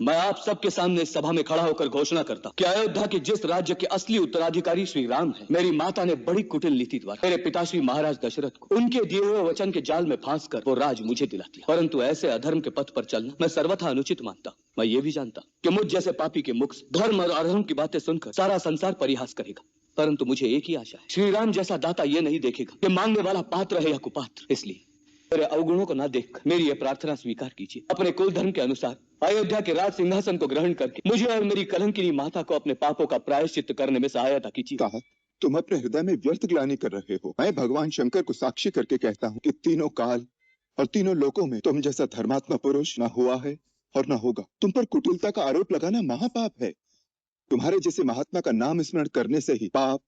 मैं आप सबके सामने इस सभा में खड़ा होकर घोषणा करता हूं कि अयोध्या के जिस राज्य के असली उत्तराधिकारी श्री राम हैं, मेरी माता ने बड़ी कुटिल नीति द्वारा मेरे पिताश्री महाराज दशरथ को उनके दिए हुए वचन के जाल में फांस कर वो राज मुझे दिला दिया। परंतु ऐसे अधर्म के पथ पर चलना मैं सर्वथा अनुचित मानता हूँ। मैं ये भी जानता कि मुझ जैसे पापी के मुख से धर्म और अधर्म की बातें सुनकर सारा संसार परिहास करेगा, परंतु मुझे एक ही आशा है, श्री राम जैसा दाता ये नहीं देखेगा कि मांगने वाला पात्र है या कुपात्र। इसलिए मेरे अवगुणों को ना देखकर मेरी यह प्रार्थना स्वीकार कीजिए। अपने कुल धर्म के अनुसार अयोध्या के राज सिंहासन को ग्रहण करके मुझे और मेरी कलंकिनी माता को अपने पापों का प्रायश्चित्त करने में सहायता कीजिए। कहा तुम अपने हृदय में व्यर्थ ग्लानि कर रहे हो। मैं भगवान शंकर को साक्षी करके कहता हूँ कि तीनों काल और तीनों लोकों में तुम जैसा धर्मात्मा पुरुष ना हुआ है और ना होगा। तुम पर कुटिलता का आरोप लगाना महापाप है। तुम्हारे जैसे महात्मा का नाम स्मरण करने से ही पाप,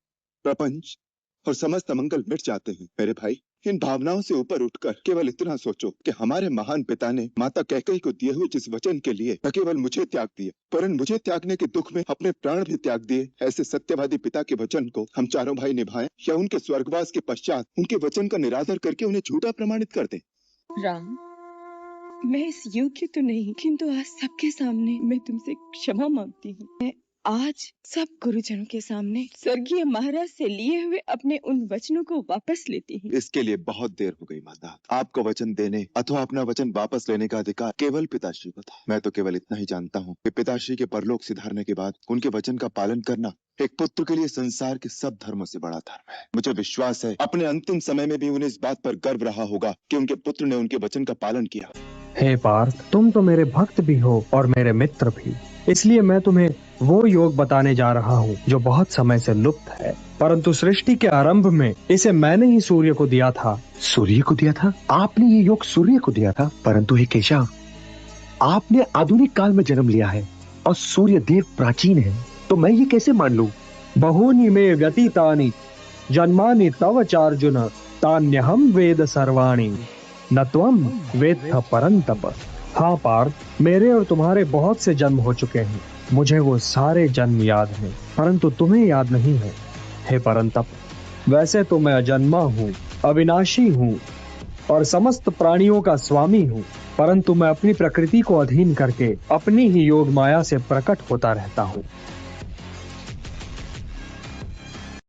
प्रपंच और समस्त अमंगल मिट जाते हैं। मेरे भाई, इन भावनाओं से ऊपर उठकर केवल इतना सोचो कि हमारे महान पिता ने माता कैकेयी को दिए हुए जिस वचन के लिए न केवल मुझे त्याग दिया, परंतु मुझे त्यागने के दुख में अपने प्राण भी त्याग दिए, ऐसे सत्यवादी पिता के वचन को हम चारों भाई निभाएं या उनके स्वर्गवास के पश्चात उनके वचन का निरादर करके उन्हें झूठा प्रमाणित कर दें। राम, मैं इस योग्य तो नहीं, किंतु आज सबके सामने मैं तुमसे क्षमा मांगती हूँ। मैं आज सब गुरुजनों के सामने स्वर्गीय महाराज से लिए हुए अपने उन वचनों को वापस लेती हूँ। इसके लिए बहुत देर हो गई माता। आपको वचन देने अथवा अपना वचन वापस लेने का अधिकार केवल पिताश्री को था। मैं तो केवल इतना ही जानता हूँ कि पिताश्री के परलोक सिधारने के बाद उनके वचन का पालन करना एक पुत्र के लिए संसार के सब धर्मों से बड़ा धर्म है। मुझे विश्वास है अपने अंतिम समय में भी उन्हें इस बात पर गर्व रहा होगा कि उनके पुत्र ने उनके वचन का पालन किया। हे पार्थ, तुम तो मेरे भक्त भी हो और मेरे मित्र भी, इसलिए मैं तुम्हें वो योग बताने जा रहा हूँ जो बहुत समय से लुप्त है, परंतु सृष्टि के आरंभ में इसे मैंने ही सूर्य को दिया था। सूर्य को दिया था? आपने ये योग सूर्य को दिया था? परंतु हे केशव, आपने आधुनिक काल में जन्म लिया है और सूर्य देव प्राचीन है, तो मैं ये कैसे मान लूं? बहूनि मे व्यतीतानि जन्मानि तव चार्जुन तान्यहम वेद सर्वाणि न त्वं वेत्थ परंतप। हाँ पार्थ, मेरे और तुम्हारे बहुत से जन्म हो चुके हैं, मुझे वो सारे जन्म याद हैं, परंतु तुम्हें याद नहीं है। हे परंतप, वैसे तो मैं अजन्मा हूँ, अविनाशी हूँ और समस्त प्राणियों का स्वामी हूँ, परंतु मैं अपनी प्रकृति को अधीन करके अपनी ही योग माया से प्रकट होता रहता हूँ।